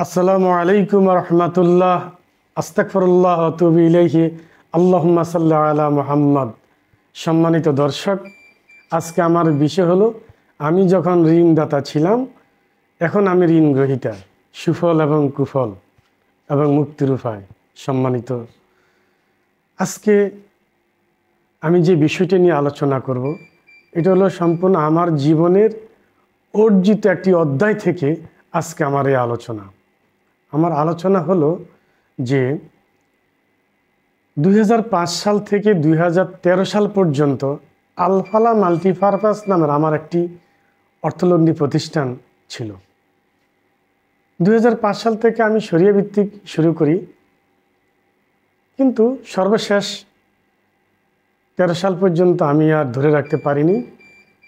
আসসালামু আলাইকুম রহমতুল্লাহ। আস্তাগফিরুল্লাহ ওয়া আতুবু ইলাইহি। আল্লাহুম্মা সাল্লি আলা মুহাম্মদ। সম্মানিত দর্শক, আজকে আমার বিষয় হলো আমি যখন ঋণদাতা ছিলাম, এখন আমি ঋণ গ্রহীতা। সুফল এবং কুফল এবং মুক্তির উপায়। সম্মানিত, আজকে আমি যে বিষয়টি নিয়ে আলোচনা করব, এটা হলো সম্পূর্ণ আমার জীবনের অর্জিত একটি অধ্যায় থেকে আজকে আমার এই আলোচনা। আমার আলোচনা হলো যে 2005 সাল থেকে 2013 সাল পর্যন্ত আল-ফালাহ মাল্টিপারপাস নামের আমার একটি অর্থলগ্নি প্রতিষ্ঠান ছিল। 2005 সাল থেকে আমি শরিয়া ভিত্তিক শুরু করি, কিন্তু সর্বশেষ 13 সাল পর্যন্ত আমি আর ধরে রাখতে পারিনি।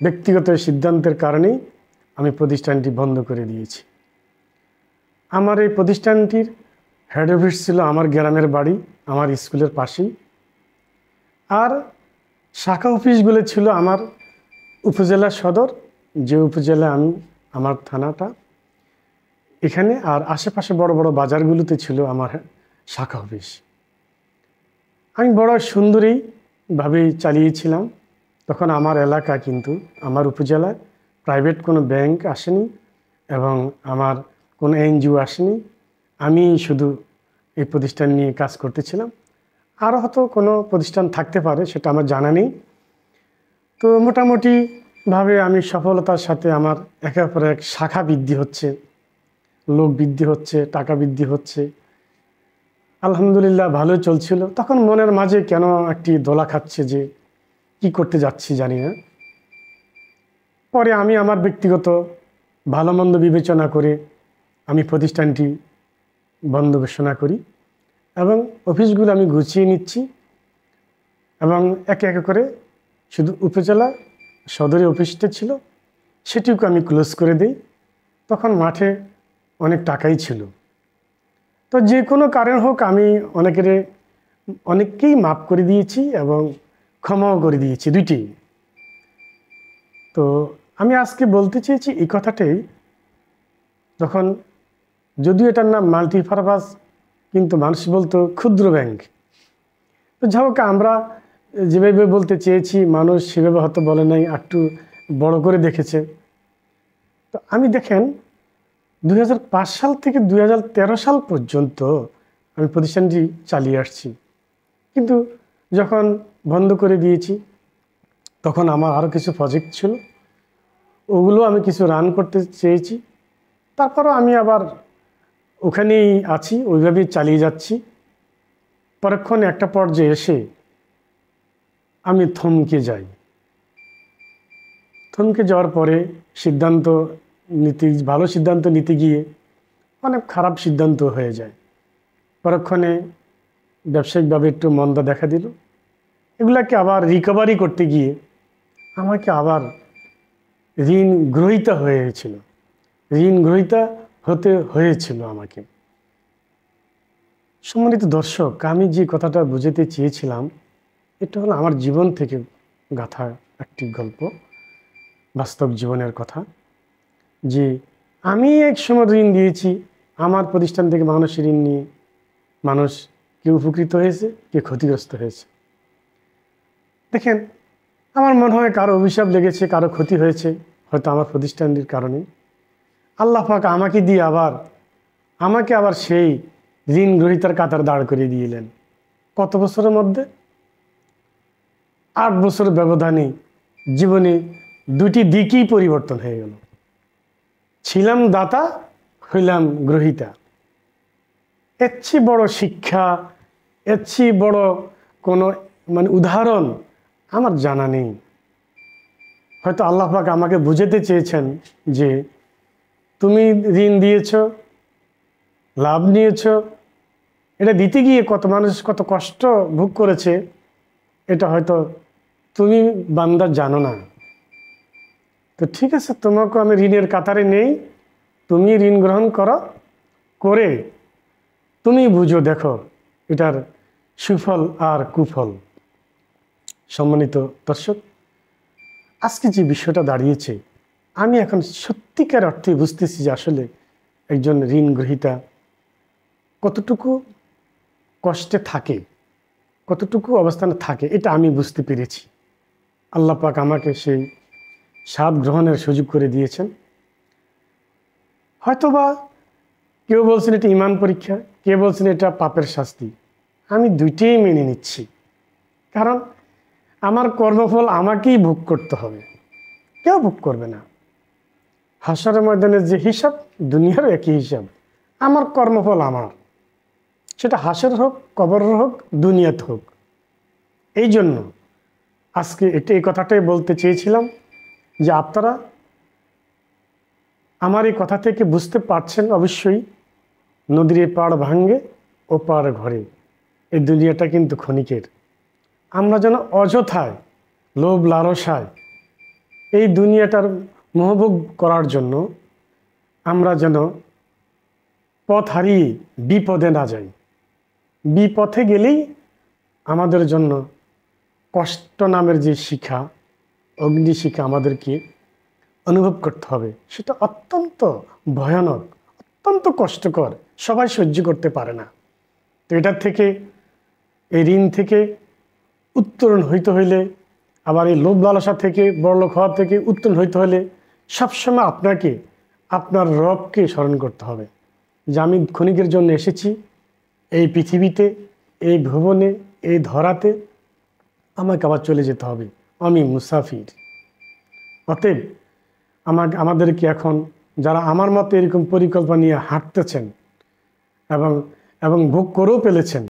ব্যক্তিগত সিদ্ধান্তের কারণেই আমি প্রতিষ্ঠানটি বন্ধ করে দিয়েছি। আমার এই প্রতিষ্ঠানটির হেড অফিস ছিল আমার গ্রামের বাড়ি, আমার স্কুলের পাশেই। আর শাখা অফিসগুলো ছিল আমার উপজেলা সদর, যে উপজেলা আমি, আমার থানাটা এখানে, আর আশেপাশে বড় বড় বাজারগুলোতে ছিল আমার শাখা অফিস। আমি বড় সুন্দরীভাবেই চালিয়েছিলাম। তখন আমার এলাকা, কিন্তু আমার উপজেলায় প্রাইভেট কোনো ব্যাংক আসেনি এবং আমার কোনো এনজিও আসেনি। আমি শুধু এই প্রতিষ্ঠান নিয়ে কাজ করতেছিলাম। আরও হয়তো কোনো প্রতিষ্ঠান থাকতে পারে, সেটা আমার জানা নেই। তো মোটামুটিভাবে আমি সফলতার সাথে আমার একের পর এক শাখা বৃদ্ধি হচ্ছে, লোক বৃদ্ধি হচ্ছে, টাকা বৃদ্ধি হচ্ছে। আলহামদুলিল্লাহ ভালোই চলছিল। তখন মনের মাঝে কেন একটি দোলা খাচ্ছে যে কি করতে যাচ্ছি জানি না। পরে আমি আমার ব্যক্তিগত ভালো মন্দ বিবেচনা করে আমি প্রতিষ্ঠানটি বন্ধ ঘোষণা করি এবং অফিসগুলো আমি গুছিয়ে নিচ্ছি এবং একে একে করে শুধু উপজেলা সদরে অফিসটা ছিল সেটিকে আমি ক্লোজ করে দিই। তখন মাঠে অনেক টাকাই ছিল। তো যে কোনো কারণ হোক আমি অনেককেই মাফ করে দিয়েছি এবং ক্ষমাও করে দিয়েছি, দুইটি। তো আমি আজকে বলতে চেয়েছি এই কথাটাই, যখন যদিও এটার নাম মাল্টিপারপাস, কিন্তু মানুষ বলতো ক্ষুদ্র ব্যাংক। তো যাই হোক, আমরা যেভাবে বলতে চেয়েছি মানুষ সেভাবে হয়তো বলে নাই, একটু বড় করে দেখেছে। তো আমি দেখেন 2005 সাল থেকে 2013 সাল পর্যন্ত আমি প্রতিষ্ঠানটি চালিয়ে আসছি, কিন্তু যখন বন্ধ করে দিয়েছি তখন আমার আরও কিছু প্রজেক্ট ছিল, ওগুলো আমি কিছু রান করতে চেয়েছি। তারপরও আমি আবার ওখানেই আছি, ওইভাবেই চালিয়ে যাচ্ছি। পরক্ষণে একটা পর্যায়ে এসে আমি থমকে যাই। থমকে যাওয়ার পরে ভালো সিদ্ধান্ত নিতে গিয়ে অনেক খারাপ সিদ্ধান্ত হয়ে যায়। পরক্ষণে ব্যবসায়িকভাবে একটু মন্দা দেখা দিল। এগুলাকে আবার রিকভারি করতে গিয়ে আমাকে আবার ঋণ গ্রহীতা হতে হয়েছিল আমাকে। সম্মানিত দর্শক, আমি যে কথাটা বুঝাতে চেয়েছিলাম এটা হলো আমার জীবন থেকে গাঁথা একটি গল্প, বাস্তব জীবনের কথা। যে আমি এক সময় ঋণ দিয়েছি, আমার প্রতিষ্ঠান থেকে মানুষের ঋণ নিয়ে মানুষ কেউ উপকৃত হয়েছে, কেউ ক্ষতিগ্রস্ত হয়েছে। দেখেন, আমার মনে হয় কারো অভিশাপ লেগেছে, কারো ক্ষতি হয়েছে হয়তো আমার প্রতিষ্ঠানটির কারণে। আল্লাহ পাক আমাকে আবার সেই ঋণ গ্রহীতার কাতার দাঁড় করিয়ে দিলেন। কত বছরের মধ্যে? 8 বছরের ব্যবধানে জীবনে দুটি দিকই পরিবর্তন হয়ে গেল। ছিলাম দাতা, হইলাম গ্রহীতা। এর চেয়ে বড় শিক্ষা, এর চেয়ে বড় কোনো উদাহরণ আমার জানা নেই। হয়তো আল্লাহ পাক আমাকে বুঝাতে চেয়েছেন যে তুমি ঋণ দিয়েছ, লাভ নিয়েছ, এটা দিতে গিয়ে কত মানুষ কত কষ্ট ভোগ করেছে, এটা হয়তো তুমি বান্দা জানো না। তো ঠিক আছে, তোমাকে আমি ঋণের কাতারে নেই, তুমি ঋণ গ্রহণ করে তুমি বুঝো, দেখো এটার সুফল আর কুফল। সম্মানিত দর্শক, আজকে যে বিষয়টা দাঁড়িয়েছে, আমি এখন সত্যিকার অর্থে বুঝতেছি যে আসলে একজন ঋণ গ্রহীতা কতটুকু কষ্টে থাকে, কতটুকু অবস্থানে থাকে, এটা আমি বুঝতে পেরেছি। আল্লাহ পাক আমাকে সেই স্বাদ গ্রহণের সুযোগ করে দিয়েছেন। হয়তোবা কেউ বলছেন এটা ঈমান পরীক্ষা, কেউ বলছেন এটা পাপের শাস্তি। আমি দুইটাই মেনে নিচ্ছি, কারণ আমার কর্মফল আমাকেই ভোগ করতে হবে, কেউ ভোগ করবে না। হাসরের ময়দানে যে হিসাব, দুনিয়ারও একই হিসাব। আমার কর্মফল আমার, সেটা হাসর হোক, কবর হোক, দুনিয়াতে হোক। এই জন্য আজকে এই কথাটাই বলতে চেয়েছিলাম যে আপনারা আমার এই কথা থেকে বুঝতে পারছেন অবশ্যই, নদীর পাড় ভাঙ্গে ও পাড় ঘরে, এই দুনিয়াটা কিন্তু ক্ষণিকের। আমরা যেন অযথায় লোভ লালসায় এই দুনিয়াটার মোহভোগ করার জন্য আমরা যেন পথ হারিয়ে বিপদে না যাই। বিপথে গেলেই আমাদের জন্য কষ্ট নামের যে শিখা, অগ্নিশিখা আমাদেরকে অনুভব করতে হবে। সেটা অত্যন্ত ভয়ানক, অত্যন্ত কষ্টকর, সবাই সহ্য করতে পারে না। তো এটার থেকে, এই ঋণ থেকে উত্তরণ হইতে হইলে, আবার এই লোভ লালসা থেকে, বড়লোক হওয়া থেকে উত্তরণ হইতে হলে সবসময় আপনাকে আপনার রবকে স্মরণ করতে হবে যে আমি ক্ষণিকের জন্য এসেছি এই পৃথিবীতে, এই ভুবনে, এই ধরাতে, আমাকে আবার চলে যেতে হবে, আমি মুসাফির। অতএব আমাদেরকে এখন যারা আমার মতো এরকম পরিকল্পনা নিয়ে হাঁটতেছেন এবং ভোগ করেও ফেলেছেন,